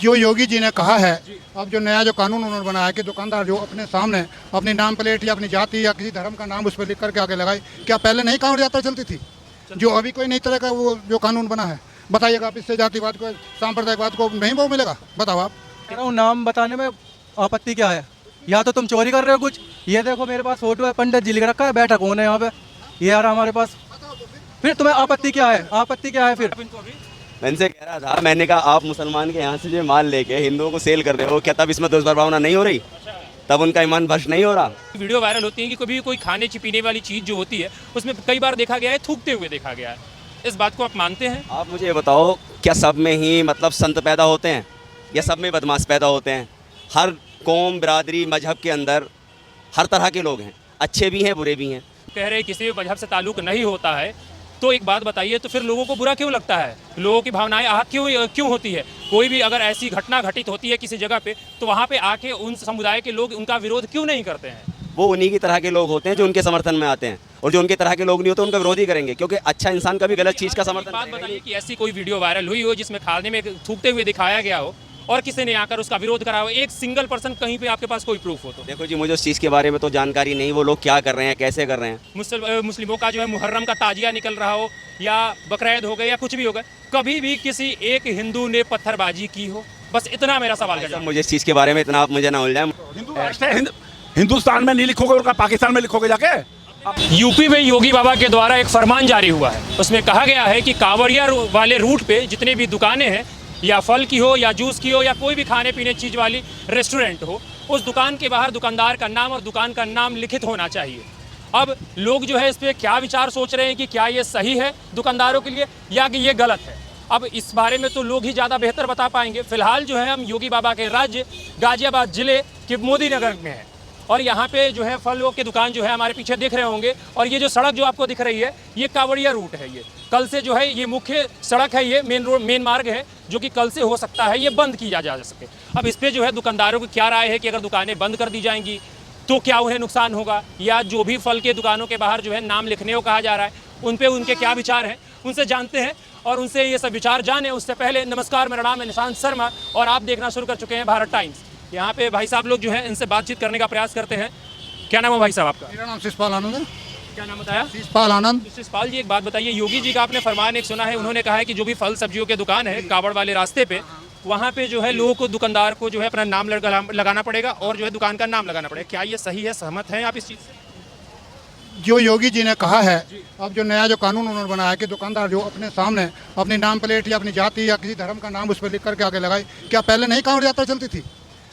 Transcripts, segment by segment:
जो योगी जी ने कहा है, अब जो नया जो कानून उन्होंने बनाया है कि दुकानदार जो अपने सामने अपनी नाम प्लेट या अपनी जाति या किसी धर्म का नाम उस पर लिख करके आगे लगाए, क्या पहले नहीं कांवड़ यात्रा चलती थी? जो अभी कोई नई तरह का वो जो कानून बना है, बताइएगा आप इससे जातिवाद को सांप्रदायिकवाद को नहीं वो मिलेगा? बताओ आप। कह रहा हूँ नाम बताने में आपत्ति क्या है? या तो तुम चोरी कर रहे हो कुछ। ये देखो मेरे पास फोटो है, पंडित जी लिख रखा है, बैठक कौन है यहाँ पे? ये आ रहा हमारे पास। फिर तुम्हें आपत्ति क्या है? आपत्ति क्या है फिर? मैं इनसे कह रहा था, मैंने कहा आप मुसलमान के यहाँ से जो माल लेके हिंदुओं को सेल कर रहे हो, क्या तब इसमें दोष भावना नहीं हो रही? तब उनका ईमान भ्रष्ट नहीं हो रहा? वीडियो वायरल होती है कि कभी कोई खाने पीने वाली चीज़ जो होती है उसमें कई बार देखा गया है थूकते हुए देखा गया है। इस बात को आप मानते हैं? आप मुझे ये बताओ, क्या सब में ही मतलब संत पैदा होते हैं या सब में बदमाश पैदा होते हैं? हर कौम, बिरादरी, मजहब के अंदर हर तरह के लोग हैं, अच्छे भी हैं, बुरे भी हैं। कह रहे किसी भी मजहब से ताल्लुक नहीं होता है, तो एक बात बताइए, तो फिर लोगों को बुरा क्यों लगता है? लोगों की भावनाएं आहत क्यों होती है? कोई भी अगर ऐसी घटना घटित होती है किसी जगह पे, तो वहाँ पे आके उन समुदाय के लोग उनका विरोध क्यों नहीं करते हैं? वो उन्हीं की तरह के लोग होते हैं जो उनके समर्थन में आते हैं, और जो उनके तरह के लोग नहीं होते उनका विरोध ही करेंगे, क्योंकि अच्छा इंसान कभी गलत चीज़ का समर्थन बात करेगा बताइए नहीं। कि ऐसी कोई वीडियो वायरल हुई हो जिसमें खाने में थूकते हुए दिखाया गया हो और किसी ने आकर उसका विरोध करा हो, एक सिंगल पर्सन कहीं पे आपके पास कोई प्रूफ हो तो? देखो जी, मुझे उस चीज़ के बारे में तो जानकारी नहीं, वो लोग क्या कर रहे हैं, कैसे कर रहे हैं। मुस्लिमों का जो है मुहर्रम का ताजिया निकल रहा हो या बकरीद हो गए या कुछ भी हो गए, कभी भी किसी एक हिंदू ने पत्थरबाजी की हो? बस इतना मेरा सवाल है। मुझे इस चीज़ के बारे में इतना आप मुझे ना उलझाएं। हिंदू राष्ट्र है, हिंदुस्तान में नहीं लिखोगे और पाकिस्तान में लिखोगे जाके? यूपी में योगी बाबा के द्वारा एक फरमान जारी हुआ है, उसमें कहा गया है कि कांवड़िया वाले रूट पे जितने भी दुकानें हैं, या फल की हो या जूस की हो या कोई भी खाने पीने चीज़ वाली रेस्टोरेंट हो, उस दुकान के बाहर दुकानदार का नाम और दुकान का नाम लिखित होना चाहिए। अब लोग जो है इस पर क्या विचार सोच रहे हैं कि क्या ये सही है दुकानदारों के लिए या कि ये गलत है? अब इस बारे में तो लोग ही ज़्यादा बेहतर बता पाएंगे। फिलहाल जो है हम योगी बाबा के राज्य गाजियाबाद जिले के मोदी नगर में हैं, और यहाँ पे जो है फलों की दुकान जो है हमारे पीछे दिख रहे होंगे, और ये जो सड़क जो आपको दिख रही है ये कांवड़िया रूट है। ये कल से जो है ये मुख्य सड़क है, ये मेन मार्ग है, जो कि कल से हो सकता है ये बंद किया जा सके। अब इस पर जो है दुकानदारों की क्या राय है कि अगर दुकानें बंद कर दी जाएंगी तो क्या उन्हें नुकसान होगा, या जो भी फल के दुकानों के बाहर जो है नाम लिखने को कहा जा रहा है उन पे उनके क्या विचार हैं, उनसे जानते हैं और उनसे ये सब विचार जाने। उससे पहले नमस्कार, मेरा नाम है निशांत शर्मा और आप देखना शुरू कर चुके हैं भारत टाइम्स। यहाँ पे भाई साहब लोग जो है इनसे बातचीत करने का प्रयास करते हैं। क्या नाम है भाई साहब आपका? मेरा नाम शिषपाल आनंद है। क्या नाम बताया? शिषपाल आनंद। शिषपाल जी, एक बात बताइए, योगी जी का आपने फरमान एक सुना है, उन्होंने कहा है कि जो भी फल सब्जियों के दुकान है कावड़ वाले रास्ते पे, वहाँ पे जो है लोगों को, दुकानदार को जो है अपना नाम लगाना पड़ेगा और जो है दुकान का नाम लगाना पड़ेगा। क्या ये सही है? सहमत हैं आप इस चीज़ से? जो योगी जी ने कहा है, अब जो नया जो कानून उन्होंने बनाया है कि दुकानदार जो अपने सामने अपनी नाम प्लेट या अपनी जाति या किसी धर्म का नाम उस पर लिख करके आगे लगाए, क्या पहले नहीं कांवड़ यात्रा चलती थी?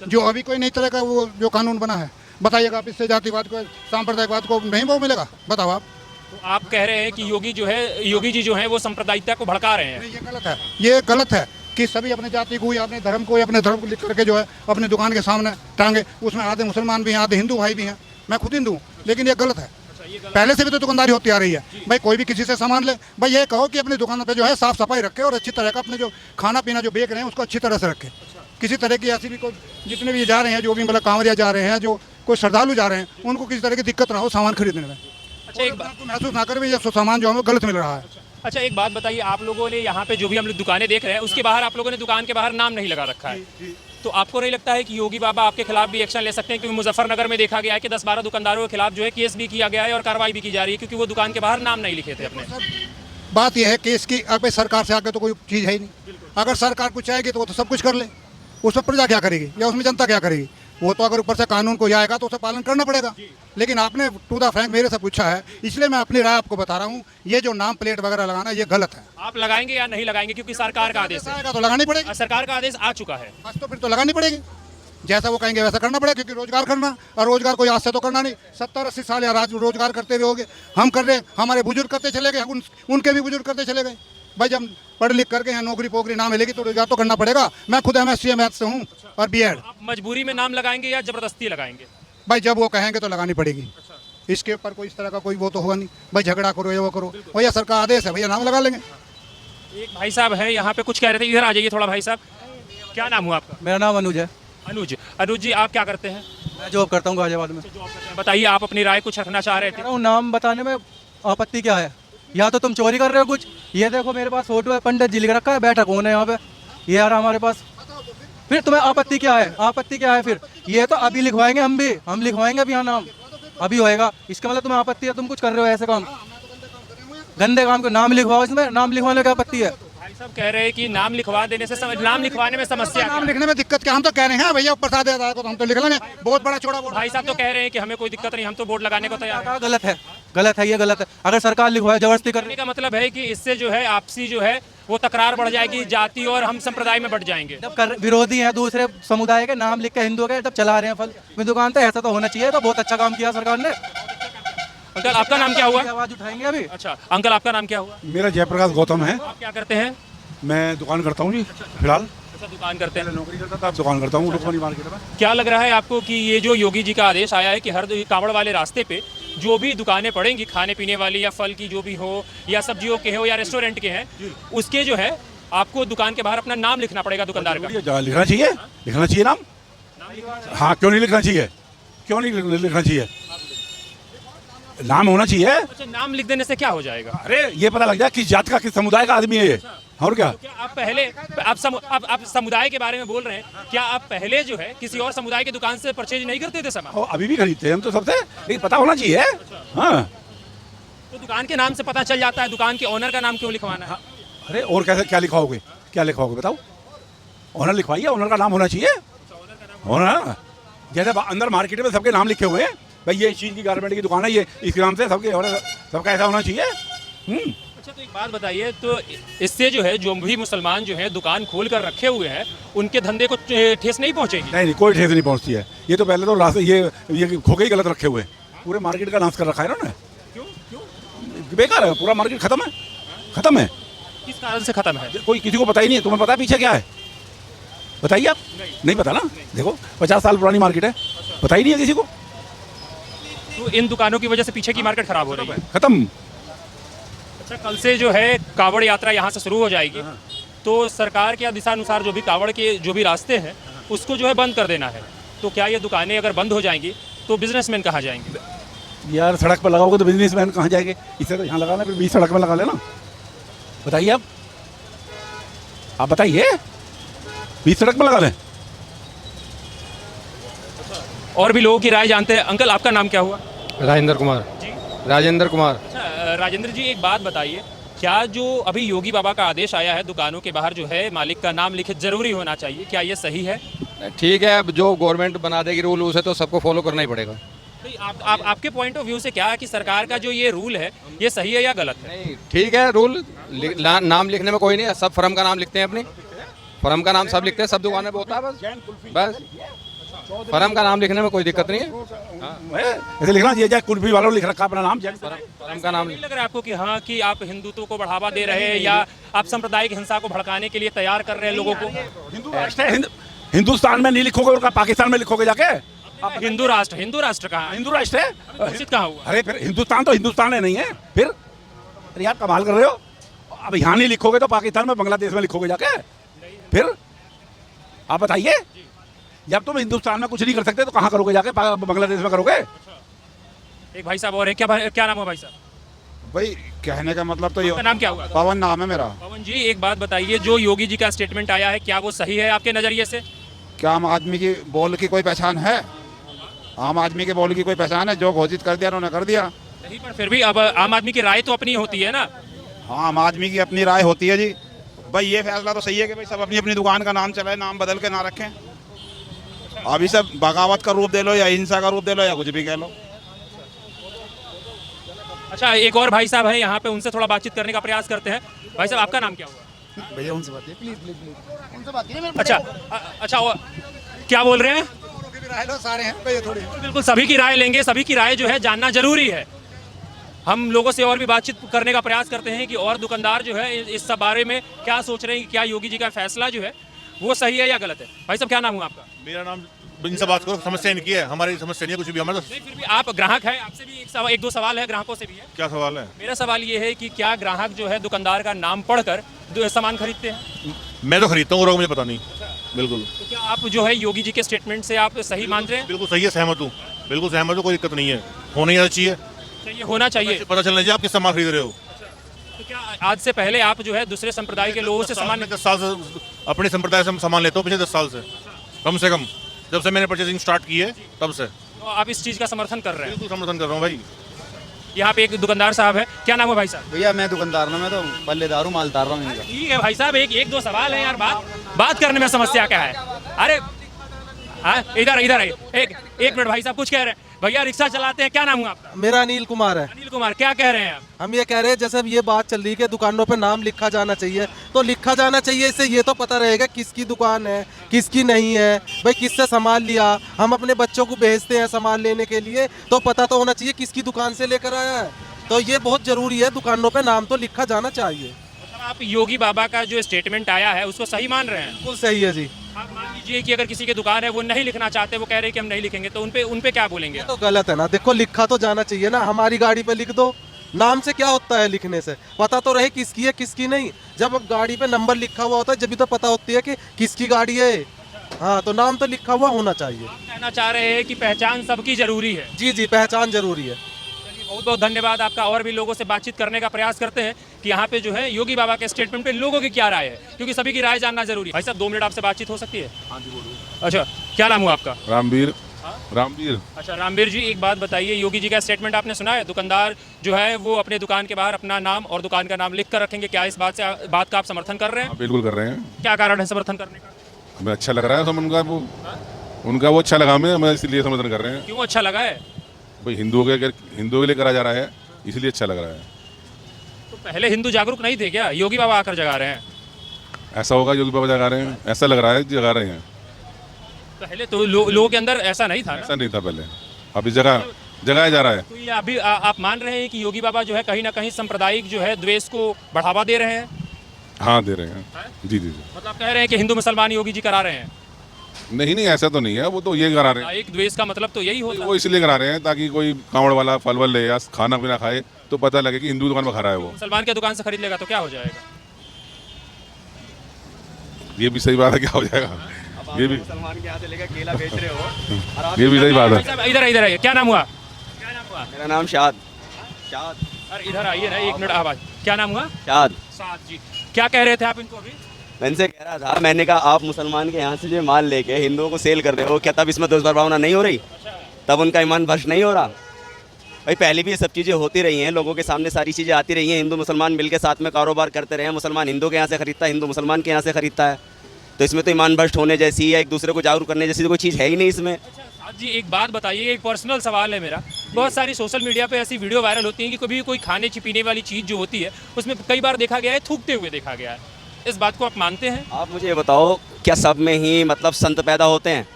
जो अभी कोई नई तरह का वो जो कानून बना है, बताइएगा आप इससे जातिवाद को सांप्रदायिकवाद को नहीं वो मिलेगा? बताओ आप। तो आप कह रहे हैं कि योगी जी जो है वो सांप्रदायिकता को भड़का रहे हैं? नहीं, ये गलत है। ये गलत है कि सभी अपने जाति को या अपने धर्म को या अपने धर्म को लिख करके जो है अपनी दुकान के सामने टांगे। उसमें आधे मुसलमान भी हैं, आधे हिंदू भाई भी हैं। मैं खुद हिंदू हूँ, लेकिन ये गलत है। पहले से भी तो दुकानदारी होती आ रही है। भाई कोई भी किसी से सामान ले, भाई ये कहो कि अपनी दुकान पे जो है साफ सफाई रखे और अच्छी तरह का अपने जो खाना पीना जो बेच रहे हैं उसको अच्छी तरह से रखे। किसी तरह की ऐसी भी कोई, जितने भी जा रहे हैं, जो भी मतलब कांवरिया जा रहे हैं, जो कोई श्रद्धालु जा रहे हैं, उनको किसी तरह की दिक्कत ना हो सामान खरीदने में। अच्छा, एक बात महसूस ना करें ये सामान जो हमें गलत मिल रहा है। अच्छा एक बात बताइए, आप लोगों ने यहाँ पे जो भी हम लोग दुकानें देख रहे हैं उसके बाहर आप लोगों ने दुकान के बाहर नाम नहीं लगा रखा है, तो आपको नहीं लगता है कि योगी बाबा आपके खिलाफ भी एक्शन ले सकते हैं? क्योंकि मुजफ्फरनगर में देखा गया है कि 10-12 दुकानदारों के खिलाफ जो है केस भी किया गया है और कार्रवाई भी की जा रही है, क्योंकि वो दुकान के बाहर नाम नहीं लिखे थे अपने। बात यह है कि इसकी अगर सरकार से आगे तो कोई चीज़ है ही नहीं। अगर सरकार कुछ चाहेगी तो वो तो सब कुछ कर ले, उसमें प्रजा क्या करेगी या उसमें जनता क्या करेगी? वो तो अगर ऊपर से कानून को आएगा तो उसे पालन करना पड़ेगा। लेकिन आपने टू द फ्रैंक मेरे से पूछा है, इसलिए मैं अपनी राय आपको बता रहा हूँ। ये जो नाम प्लेट वगैरह लगाना ये गलत है। आप लगाएंगे या नहीं लगाएंगे? क्योंकि सरकार का आदेश है, तो लगानी पड़ेगी। सरकार का आदेश आ चुका है, बस तो फिर तो लगानी पड़ेगी। जैसा वो कहेंगे वैसा करना पड़ेगा, क्योंकि रोजगार करना, और रोजगार कोई आज से तो करना नहीं। 70-80 साल या रोजगार करते हुए हो गए, हम कर रहे, हमारे बुजुर्ग करते चले गए, उनके भी बुजुर्ग करते चले गए। भाई जब पढ़ लिख करके यहाँ नौकरी पोकरी ना मिलेगी तो रोजगार तो करना पड़ेगा। मैं खुद MSc मैथ से हूँ और BEd। आप मजबूरी में नाम लगाएंगे या जबरदस्ती लगाएंगे? भाई जब वो कहेंगे तो लगानी पड़ेगी। इसके ऊपर कोई इस तरह का कोई वो तो होगा नहीं, भाई झगड़ा करो या वो करो, भैया सरकार आदेश है, भैया नाम लगा लेंगे। एक भाई साहब है यहाँ पे, कुछ कह रहे थे, इधर आ जाइए थोड़ा। भाई साहब, क्या नाम हुआ आपका? मेरा नाम अनुज है। अनुज जी, आप क्या करते हैं? मैं जॉब करता हूँ गाजियाबाद में। बताइए, आप अपनी राय कुछ रखना चाह रहे कह थे? रहा हूँ नाम बताने में आपत्ति क्या है? या तो तुम चोरी कर रहे हो कुछ। ये देखो मेरे पास फोटो है, पंडित जी लिख रखा है, बैठक कौन है यहाँ पे? ये आ रहा हमारे पास। फिर तुम्हें आपत्ति क्या है? आपत्ति क्या है फिर? ये तो अभी लिखवाएंगे, हम लिखवाएंगे अभी यहाँ नाम, अभी होएगा। इसका मतलब तुम्हें आपत्ति है, तुम कुछ कर रहे हो ऐसे काम, गंदे काम को नाम लिखवाओ, इसमें नाम लिखवाने में क्या आपत्ति है? भाई साहब कह रहे हैं कि नाम लिखवा देने से नाम लिखवाने में समस्या नाम लिखने में दिक्कत क्या? हम तो कह रहे हैं भैया प्रसाद यादव को तो हम तो लिख लेंगे, बहुत बड़ा छोड़ा बोर्ड। भाई साहब तो कह रहे हैं कि हमें कोई दिक्कत नहीं, हम तो बोर्ड लगाने को तैयार हैं। गलत है, गलत है, ये गलत है। अगर सरकार लिखवाए जबरदस्ती करने कहने का मतलब है कि इससे जो है आपसी जो है वो तकरार बढ़ जाएगी, जाति और हम संप्रदाय में बढ़ जाएंगे। जब विरोधी हैं दूसरे समुदाय के नाम लिख के हिंदू के जब चला रहे हैं फल की दुकान, तो ऐसा तो होना चाहिए। तो बहुत अच्छा काम किया सरकार ने। अंकल आपका नाम क्या हुआ? आवाज उठाएंगे अभी। अच्छा अंकल आपका नाम क्या हुआ? मेरा जयप्रकाश गौतम है। आप क्या करते हैं? मैं दुकान करता हूँ जी फिलहाल। अच्छा दुकान करते हैं। नौकरी करता था, अब दुकान करता हूँ रुक्मणी मार्केट में। क्या लग रहा है आपको कि ये जो योगी जी का आदेश आया है कि हर कांवड़ वाले रास्ते पे जो भी दुकानें पड़ेंगी खाने पीने वाली या फल की जो भी हो या सब्जियों के हो या रेस्टोरेंट के हैं, उसके जो है आपको दुकान के बाहर अपना नाम लिखना पड़ेगा दुकानदार का? लिखना चाहिए, लिखना चाहिए नाम। हाँ क्यों नहीं लिखना चाहिए, क्यों नहीं लिखना चाहिए? नाम होना चाहिए। अच्छा नाम लिख देने से क्या हो जाएगा? अरे ये पता लग जाए किस जात का किस समुदाय का आदमी है ये, और क्या। क्या आप पहले आप समुदाय के बारे में बोल रहे हैं, क्या आप पहले जो है किसी और समुदाय की दुकान से परचेज नहीं करते थे सामान? अभी भी खरीदते हैं हम तो सबसे, लेकिन पता होना चाहिए। हाँ तो दुकान के नाम से पता चल जाता है, दुकान के ओनर का नाम क्यों लिखवाना है? अरे और कैसे क्या लिखवाओगे, क्या लिखवाओगे बताओ? ओनर लिखवाइए, ओनर का नाम होना चाहिए। ओनर जैसे अंदर मार्केट में सबके नाम लिखे हुए हैं, भाई ये इस चीज़ की गारमेंट की दुकान है, ये इसके नाम से सबका ऐसा होना चाहिए। अच्छा तो एक बात बताइए, तो इससे जो है जो भी मुसलमान जो है दुकान खोल कर रखे हुए हैं उनके धंधे को ठेस नहीं पहुंचेगी? नहीं कोई ठेस नहीं पहुंचती है। ये तो पहले तो रास्ते ये खोके ही गलत रखे हुए हैं, पूरे मार्केट का नाश कर रखा है इन्होंने। क्यों बेकार है, पूरा मार्केट खत्म है। किस कारण से खत्म है? कोई किसी को पता ही नहीं है। तुम्हें पता है पीछे क्या है? बताइए आप। नहीं पता ना, देखो 50 साल पुरानी मार्केट है, पता ही नहीं है किसी को। तो इन दुकानों की वजह से पीछे की मार्केट खराब हो रही है, खत्म। अच्छा कल से जो है कावड़ यात्रा यहाँ से शुरू हो जाएगी, तो सरकार के दिशानुसार जो भी कावड़ के जो भी रास्ते हैं उसको जो है बंद कर देना है। तो क्या ये दुकानें अगर बंद हो जाएंगी तो बिजनेसमैन कहाँ जाएंगे? यार सड़क पर लगाओगे तो बिजनेसमैन कहाँ जाएंगे? इसे तो यहाँ लगाना, फिर बीच सड़क में लगा लेना। बताइए आप बताइए, बीच सड़क में लगा लें। और भी लोगों की राय जानते हैं। अंकल आपका नाम क्या हुआ? राजेंद्र कुमार। राजेंद्र कुमार। अच्छा राजेंद्र जी एक बात बताइए, क्या जो अभी योगी बाबा का आदेश आया है दुकानों के बाहर जो है मालिक का नाम लिखित जरूरी होना चाहिए, क्या ये सही है? ठीक है, अब जो गवर्नमेंट बना देगी रूल उसे तो सबको फॉलो करना ही पड़ेगा। नहीं, आपके पॉइंट ऑफ व्यू से क्या है कि सरकार का जो ये रूल है ये सही है या गलत है? नहीं ठीक है, रूल नाम लिखने में कोई नहीं है, सब फर्म का नाम लिखते हैं, अपनी फर्म का नाम सब लिखते हैं, सब दुकान में होता है। बस फर्म का नाम लिखने में कोई दिक्कत नहीं है। ऐसे लिखना चाहिए, चाहे कुल्फी वालों ने लिख रखा अपना नाम, फर्म का नाम नहीं लग रहा है आपको कि हाँ कि आप हिंदुत्व को बढ़ावा दे रहे हैं या आप सांप्रदायिक हिंसा को भड़काने के लिए तैयार कर रहे हैं लोगों को? हिंदू राष्ट्र है, हिंदुस्तान में नहीं लिखोगे और पाकिस्तान में लिखोगे जाके? आप हिंदू राष्ट्र कहाँ है? हिंदू राष्ट्र है, घोषित कहाँ हुआ? अरे फिर हिंदुस्तान तो हिंदुस्तान है नहीं है फिर? अरे यार कमाल कर रहे हो। अब यहाँ नहीं लिखोगे तो पाकिस्तान में बांग्लादेश में लिखोगे जाके? फिर आप बताइए, जब तुम हिंदुस्तान में कुछ नहीं कर सकते तो कहाँ करोगे जाके? बांग्लादेश में करोगे? एक भाई साहब और है, क्या नाम है भाई साहब? भाई कहने का मतलब तो ये, आपका नाम क्या हुआ? पवन नाम है मेरा। पवन जी एक बात बताइए, जो योगी जी का स्टेटमेंट आया है क्या वो सही है आपके नजरिए से? क्या आम आदमी की बोल की कोई पहचान है? आम आदमी के बोल की कोई पहचान है? जो घोषित कर दिया उन्होंने कर दिया। नहीं पर फिर भी अब आम आदमी की राय तो अपनी होती है ना। हाँ आम आदमी की अपनी राय होती है जी। भाई ये फैसला तो सही है कि भाई सब अपनी अपनी दुकान का नाम चलाए, नाम बदल के ना रखें। अभी सब बगावत का रूप दे लो या हिंसा का रूप दे लो या कुछ भी कह लो। अच्छा एक और भाई साहब है यहाँ पे, उनसे थोड़ा बातचीत करने का प्रयास करते हैं। भाई साहब आपका नाम क्या हुआ? भैया उनसे बात प्लीज उनसे बात कीजिए। अच्छा क्या बोल रहे हैं? राय लो, सारे हैं भैया थोड़ी। बिल्कुल सभी की राय लेंगे, सभी की राय जो है जानना जरूरी है। हम लोगों से और भी बातचीत करने का प्रयास करते हैं कि और दुकानदार जो है इस सब बारे में क्या सोच रहे हैं कि क्या योगी जी का फैसला जो है वो सही है या गलत है। भाई साहब क्या नाम हुआ आपका? मेरा नाम, इनसे बात करो, समस्या इनकी है, हमारी समस्या नहीं है कुछ भी। हमारा नहीं फिर भी आप ग्राहक हैं, आपसे भी एक दो सवाल है, ग्राहकों से भी है। क्या सवाल है? मेरा सवाल ये है कि क्या ग्राहक जो है दुकानदार का नाम पढ़कर सामान खरीदते हैं? मैं तो खरीदता हूँ और मुझे पता नहीं। बिल्कुल। तो क्या आप जो है योगी जी के स्टेटमेंट से आप सही मान रहे हैं? बिल्कुल सही है, सहमत हूँ, बिल्कुल सहमत हूँ, कोई दिक्कत नहीं है, होना ही चाहिए, चाहिए, होना चाहिए। पता चलना चाहिए आप किस सामान खरीद रहे हो। तो क्या आज से पहले आप जो है दूसरे संप्रदाय के लोगों से सामान 10 साल से अपने संप्रदाय से सामान लेता हूँ, पिछले 10 साल से। कम से कम जब से मैंने परचेजिंग स्टार्ट की है तब से तो आप इस चीज़ का समर्थन कर रहे हैं। बिल्कुल समर्थन कर रहा हूँ भाई। यहाँ पे एक दुकानदार साहब है, क्या नाम है भाई साहब? भैया मैं दुकानदार ना, मैं तो पल्लेदार हूँ, मालदार रहा हूँ इनका। ठीक है भाई साहब, एक दो सवाल है यार, बात करने में समस्या क्या है? अरे इधर इधर एक मिनट भाई साहब कुछ कह रहे हैं। भैया रिक्शा चलाते हैं, क्या नाम हुआ आपका? मेरा अनिल कुमार है। अनिल कुमार, क्या कह रहे हैं आप? हम ये कह रहे हैं जैसे अब ये बात चल रही है कि दुकानों पे नाम लिखा जाना चाहिए, तो लिखा जाना चाहिए, इससे ये तो पता रहेगा किसकी दुकान है किसकी नहीं है, भाई किससे सामान लिया। हम अपने बच्चों को भेजते हैं सामान लेने के लिए, तो पता तो होना चाहिए किसकी दुकान से लेकर आया है। तो ये बहुत ज़रूरी है, दुकानों पे नाम तो लिखा जाना चाहिए। आप योगी बाबा का जो स्टेटमेंट आया है उसको सही मान रहे हैं? बिल्कुल सही है जी। आप मान लीजिए कि अगर किसी की दुकान है वो नहीं लिखना चाहते, वो कह रहे हैं कि हम नहीं लिखेंगे, तो उन पे क्या बोलेंगे? तो गलत है ना, देखो लिखा तो जाना चाहिए ना। हमारी गाड़ी पे लिख दो, नाम से क्या होता है लिखने से, पता तो रहे किसकी है किसकी नहीं। जब अब गाड़ी पे नंबर लिखा हुआ होता है जब भी तो पता होती है कि किसकी गाड़ी है। हाँ, तो नाम तो लिखा हुआ होना चाहिए। आप कहना चाह रहे हैं कि पहचान सबकी जरूरी है। जी जी, पहचान जरूरी है। बहुत बहुत धन्यवाद आपका। और भी लोगों से बातचीत करने का प्रयास करते हैं कि यहाँ पे जो है योगी बाबा के स्टेटमेंट पे लोगों की क्या राय है, क्योंकि सभी की राय जानना जरूरी है। भाई साहब 2 मिनट आपसे बातचीत हो सकती है? अच्छा, क्या नाम हुआ आपका? रामवीर। रामवीर। अच्छा रामवीर जी, एक बात बताइए, योगी जी का स्टेटमेंट आपने सुना है? दुकानदार जो है वो अपने दुकान के बाहर अपना नाम और दुकान का नाम लिख कर रखेंगे, क्या इस बात का आप समर्थन कर रहे हैं? बिल्कुल कर रहे हैं। क्या कारण है समर्थन करने का? हमें अच्छा लग रहा है, उनका वो अच्छा लगा, हमें इसलिए समर्थन कर रहे हैं। क्यों अच्छा लगा है? भाई हिंदुओं के लिए करा जा रहा है, इसलिए अच्छा लग रहा है। तो पहले हिंदू जागरूक नहीं थे क्या? योगी बाबा आकर जगा रहे हैं। ऐसा होगा योगी बाबा जगा रहे हैं, ऐसा लग रहा है जगा रहे हैं। पहले तो लोगों के अंदर ऐसा नहीं था ना? ऐसा नहीं था पहले, अभी जगाया जा रहा है। तो ये अभी आप मान रहे हैं कि योगी बाबा जो है कहीं ना कहीं सांप्रदायिक जो है द्वेष को बढ़ावा दे रहे हैं? हाँ दे रहे हैं। जी जी जी। मतलब कह रहे हैं कि हिंदू मुसलमान योगी जी करा रहे हैं? नहीं ऐसा तो नहीं है, वो तो ये करा रहे हैं। एक द्वेष का मतलब तो यही होता वो इसलिए करा रहे हैं ताकि कोई कांवड़ वाला फल वल ले या खाना पीना खाए तो पता लगे कि हिंदू दुकान में खा रहा है वो। मुसलमान के दुकान से खरीद लेगा तो क्या हो जाएगा? ये भी सही बात है, क्या हो जाएगा? ये भी मुसलमान के यहाँ से लेकर केला बेच रहे हो। ये भी सही बात है। साहब इधर आइए, क्या नाम हुआ? मेरा नाम शाद। अरे इधर आइए ना, 1 मिनट आवाज। क्या नाम हुआ? शाद। साद जी, क्या कह रहे थे आप इनको अभी? मैं इनसे कह रहा था, मैंने कहा आप मुसलमान के यहाँ से जो माल लेके हिंदुओं को सेल कर रहे हो, क्या तब इसमें दुष्प्रभावना नहीं हो रही? तब उनका ईमान भ्रष्ट नहीं हो रहा? भाई पहले भी ये सब चीज़ें होती रही हैं, लोगों के सामने सारी चीज़ें आती रही हैं, हिंदू मुसलमान मिलकर साथ में कारोबार करते रहे हैं, मुसलमान हिंदू के यहाँ से खरीदता है, हिंदू मुसलमान के यहाँ से खरीदता है, तो इसमें तो ईमान भ्रष्ट होने जैसी या एक दूसरे को जागरूक करने जैसी तो कोई चीज़ है ही नहीं इसमें। साद जी एक बात बताइए, एक पर्सनल सवाल है मेरा। बहुत सारी सोशल मीडिया पे ऐसी वीडियो वायरल होती हैं कि कभी कोई खाने पीने वाली चीज़ जो होती है उसमें कई बार देखा गया है थूकते हुए देखा गया है, इस बात को आप मानते हैं? आप मुझे ये बताओ, क्या सब में ही मतलब संत पैदा होते हैं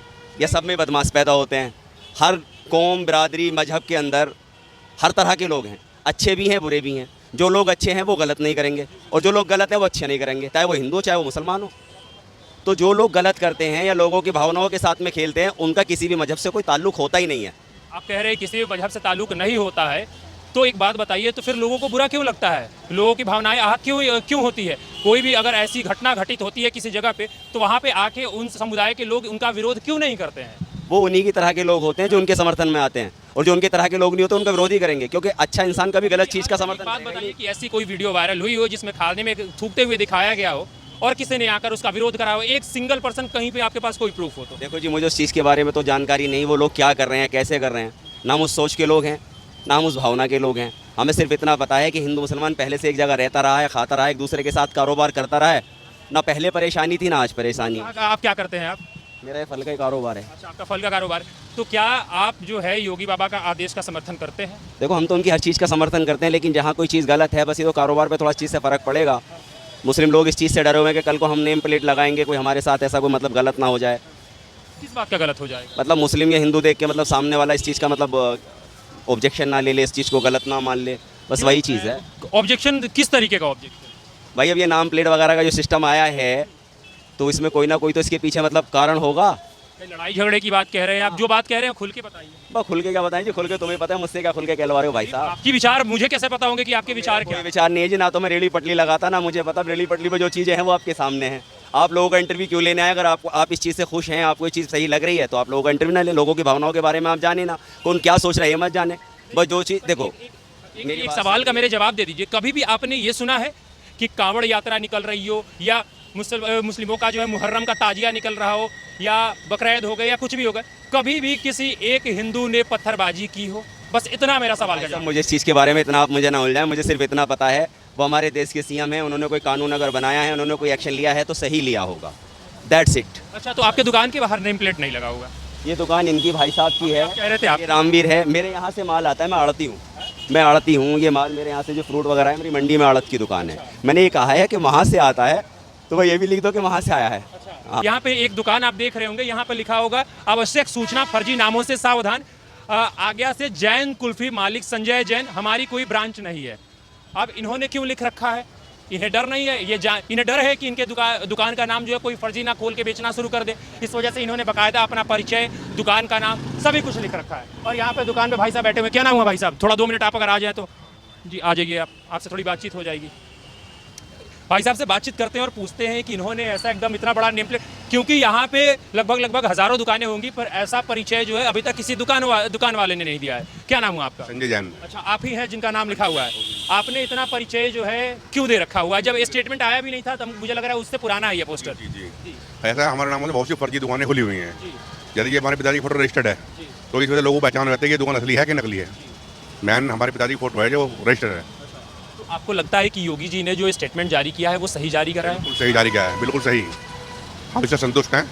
या सब में बदमाश पैदा होते हैं? हर कौम बिरादरी मजहब के अंदर हर तरह के लोग हैं, अच्छे भी हैं बुरे भी हैं। जो लोग अच्छे हैं वो गलत नहीं करेंगे और जो लोग गलत हैं वो अच्छे नहीं करेंगे, चाहे वो हिंदू चाहे वो मुसलमान हो। तो जो लोग गलत करते हैं या लोगों की भावनाओं के साथ में खेलते हैं उनका किसी भी मजहब से कोई ताल्लुक होता ही नहीं है। आप कह रहे हैं किसी भी मजहब से ताल्लुक नहीं होता है, तो एक बात बताइए, तो फिर लोगों को बुरा क्यों लगता है? लोगों की भावनाएं आहत क्यों होती है? कोई भी अगर ऐसी घटना घटित होती है किसी जगह पे, तो वहाँ पे आके उन समुदाय के लोग उनका विरोध क्यों नहीं करते हैं? वो उन्हीं की तरह के लोग होते हैं जो उनके समर्थन में आते हैं, और जो उनके तरह के लोग नहीं होते उनका विरोध ही करेंगे, क्योंकि अच्छा इंसान कभी गलत चीज़ का समर्थन बात करेगा ही बताइए नहीं। कि ऐसी कोई वीडियो वायरल हुई हो जिसमें खाने में थूकते हुए दिखाया गया हो और किसी ने आकर उसका विरोध करा हो, एक सिंगल पर्सन कहीं पे आपके पास कोई प्रूफ हो तो? देखो जी, मुझे उस चीज़ के बारे में तो जानकारी नहीं, वो लोग क्या कर रहे हैं कैसे कर रहे हैं, ना हम उस सोच के लोग हैं ना हम उस भावना के लोग हैं। हमें सिर्फ इतना पता है कि हिंदू मुसलमान पहले से एक जगह रहता रहा है, खाता रहा है, एक दूसरे के साथ कारोबार करता रहा है, ना पहले परेशानी थी ना आज परेशानी है। आप क्या करते हैं आप? मेरा ये फल का ही कारोबार है। अच्छा, आपका फल का कारोबार है। तो क्या आप जो है योगी बाबा का आदेश का समर्थन करते हैं? देखो हम तो उनकी हर चीज़ का समर्थन करते हैं, लेकिन जहाँ कोई चीज़ गलत है बस ये तो कारोबार पे थोड़ा चीज़ से फ़र्क पड़ेगा। मुस्लिम लोग इस चीज़ से डरे हुए हैं कि कल को हम नेम प्लेट लगाएंगे, कोई हमारे साथ ऐसा कोई मतलब गलत ना हो जाए। किस बात का गलत हो जाएगा? मतलब मुस्लिम या हिंदू देख के मतलब सामने वाला इस चीज़ का मतलब ऑब्जेक्शन ना ले ले, इस चीज़ को गलत ना मान ले, बस वही चीज़ है। ऑब्जेक्शन किस तरीके का ऑब्जेक्शन? भाई अब ये नाम प्लेट वगैरह का जो सिस्टम आया है तो इसमें कोई ना कोई तो इसके पीछे मतलब कारण होगा। लड़ाई झगड़े की बात कह रहे हैं आप, जो बात कह रहे हैं खुल के बताइए। बस खुल के क्या बताएं जी, खुल के तुम्हें पता है, मुझसे क्या खुल के कहलवा रहे हो भाई साहब? आपकी विचार मुझे कैसे पता होंगे कि आपके विचार क्या कोई हैं? विचार नहीं है जी, ना तो मैं रेडी पटली लगाता ना मुझे पता। रेडी पटली पे जो चीज़ें हैं वो आपके सामने हैं। आप लोगों का इंटरव्यू क्यों लेने आए? अगर आप इस चीज़ से खुश हैं, आपको ये चीज़ सही लग रही है तो आप लोगों का इंटरव्यू ना ले। लोगों की भावनाओं के बारे में आप जाने ना, कौन क्या सोच रहा है मत जाने। बस जो चीज़ देखो, एक सवाल का मेरे जवाब दे दीजिए, कभी भी आपने ये सुना है कि कांवड़ यात्रा निकल रही हो या मुस्लिमों का जो है मुहर्रम का ताजिया निकल रहा हो या बकरीद हो गए या कुछ भी हो गए, कभी भी किसी एक हिंदू ने पत्थरबाजी की हो? बस इतना मेरा सवाल भाई है। साहब, मुझे इस चीज़ के बारे में इतना आप मुझे ना उलझाएं, मुझे सिर्फ इतना पता है वो हमारे देश के सीएम हैं, उन्होंने कोई कानून अगर बनाया है, उन्होंने कोई एक्शन लिया है तो सही लिया होगा, दैट्स इट। अच्छा, तो आपके दुकान के बाहर नेम प्लेट नहीं लगा होगा? ये दुकान इनकी भाई साहब की है, कह रहे थे आप? ये रामवीर है, मेरे यहाँ से माल आता है, मैं आड़ती हूँ, ये माल मेरे यहाँ से जो फ्रूट वगैरह है मेरी मंडी में आड़त की दुकान है। मैंने ये कहा है कि वहाँ से आता है तो वह ये भी लिख दो कि वहाँ से आया है। यहाँ पे एक दुकान आप देख रहे होंगे, यहाँ पे लिखा होगा आवश्यक सूचना, फर्जी नामों से सावधान। आज्ञा से जैन कुल्फी मालिक संजय जैन, हमारी कोई ब्रांच नहीं है। अब इन्होंने क्यों लिख रखा है? इन्हें डर नहीं है, इन्हें डर है कि इनके दुकान का नाम जो है कोई फर्जी ना खोल के बेचना शुरू कर दे। इस वजह से इन्होंने बाकायदा अपना परिचय, दुकान का नाम, सभी कुछ लिख रखा है। और यहाँ पे दुकान पे भाई साहब बैठे हुए, क्या नाम हुआ भाई साहब? थोड़ा 2 मिनट आप अगर आ जाए तो। जी आ जाइए, आप, आपसे थोड़ी बातचीत हो जाएगी। भाई साहब से बातचीत करते हैं और पूछते हैं कि इन्होंने ऐसा एकदम इतना बड़ा नेम प्लेट, क्योंकि यहाँ पे लगभग हज़ारों दुकानें होंगी, पर ऐसा परिचय जो है अभी तक किसी दुकान वाले ने नहीं दिया है। क्या नाम हुआ आपका? संजय जैन। अच्छा, आप ही हैं जिनका नाम लिखा हुआ है। आपने इतना परिचय जो है क्यों दे रखा हुआ है? जब स्टेटमेंट आया भी नहीं था तब मुझे लग रहा है उससे पुराना है ये पोस्टर। जी ऐसा हमारे नाम से बहुत सी फर्जी दुकानें खुली हुई हैं, जैसे कि हमारे पिताजी की फोटो रजिस्टर्ड है तो इस वजह से लोगों को पहचान रहती है कि दुकान असली है कि नकली है। मैन हमारे पिताजी की फोटो है जो रजिस्टर्ड है। आपको लगता है कि योगी जी ने जो स्टेटमेंट जारी किया है वो सही जारी करा है? बिल्कुल सही जारी किया है, बिल्कुल सही, हम इससे संतुष्ट हैं।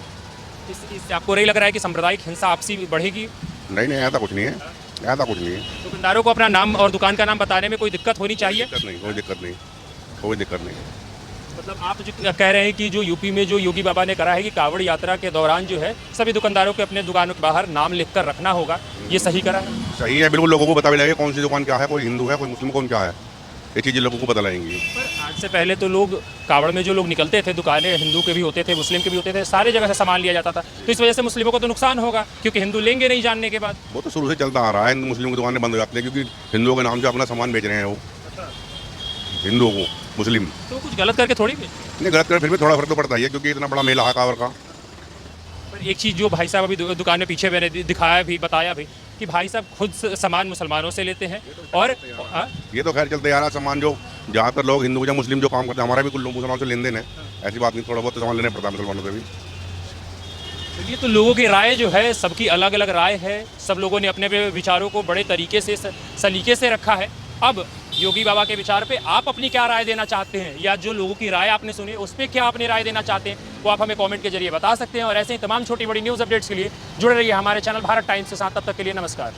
इससे आपको नहीं लग रहा है कि सांप्रदायिक हिंसा आपसी बढ़ेगी? नहीं ऐसा कुछ नहीं है, ऐसा कुछ नहीं है। दुकानदारों को अपना नाम और दुकान का नाम बताने में कोई दिक्कत होनी चाहिए? कोई दिक्कत नहीं। मतलब आप जो कह रहे हैं कि जो यूपी में जो योगी बाबा ने करा है कि कावड़ यात्रा के दौरान जो है सभी दुकानदारों को अपने दुकानों के बाहर नाम लिख कर रखना होगा, ये सही करा है? सही है, बिल्कुल। लोगों को पता भी लगेगा कौन सी दुकान क्या है, कोई हिंदू है कोई मुस्लिम, कौन क्या है, ये चीज़ें लोगों को पता लगेंगी। पर आज से पहले तो लोग कावड़ में जो लोग निकलते थे, दुकानें हिंदू के भी होते थे, मुस्लिम के भी होते थे, सारी जगह से सामान लिया जाता था, तो इस वजह से मुस्लिमों को तो नुकसान होगा क्योंकि हिंदू लेंगे नहीं जानने के बाद। वो तो शुरू से चलता आ रहा है, मुस्लिम की दुकानें बंद हो जाती है क्योंकि हिंदुओं के नाम से अपना सामान बेच रहे हैं वो, हिंदुओं को मुस्लिम। तो कुछ गलत करके थोड़ी भी नहीं, गलत कर फिर भी थोड़ा फर्क तो पड़ता ही है क्योंकि इतना बड़ा मेला है कांवड़ का। पर एक चीज़ जो भाई साहब अभी दुकान में पीछे मैंने दिखाया भी, बताया भी कि भाई साहब खुद सामान मुसलमानों से लेते हैं और ये तो खैर चलते आ रहा सामान, जो जहाँ पर लोग हिंदू या मुस्लिम जो काम करते हैं, हमारा भी कुछ लोग मुसलमानों से लेन देन है, ऐसी बात नहीं, थोड़ा बहुत सामान लेना पड़ता है मुसलमानों से भी। ये तो लोगों की राय जो है, सबकी अलग अलग राय है, सब लोगों ने अपने अपने विचारों को बड़े तरीके से सलीके से रखा है। अब योगी बाबा के विचार पे आप अपनी क्या राय देना चाहते हैं, या जो लोगों की राय आपने सुनी उस पर क्या अपनी राय देना चाहते हैं, वो आप हमें कमेंट के जरिए बता सकते हैं। और ऐसे ही तमाम छोटी बड़ी न्यूज़ अपडेट्स के लिए जुड़े रहिए हमारे चैनल भारत टाइम्स के साथ। तब तक के लिए नमस्कार।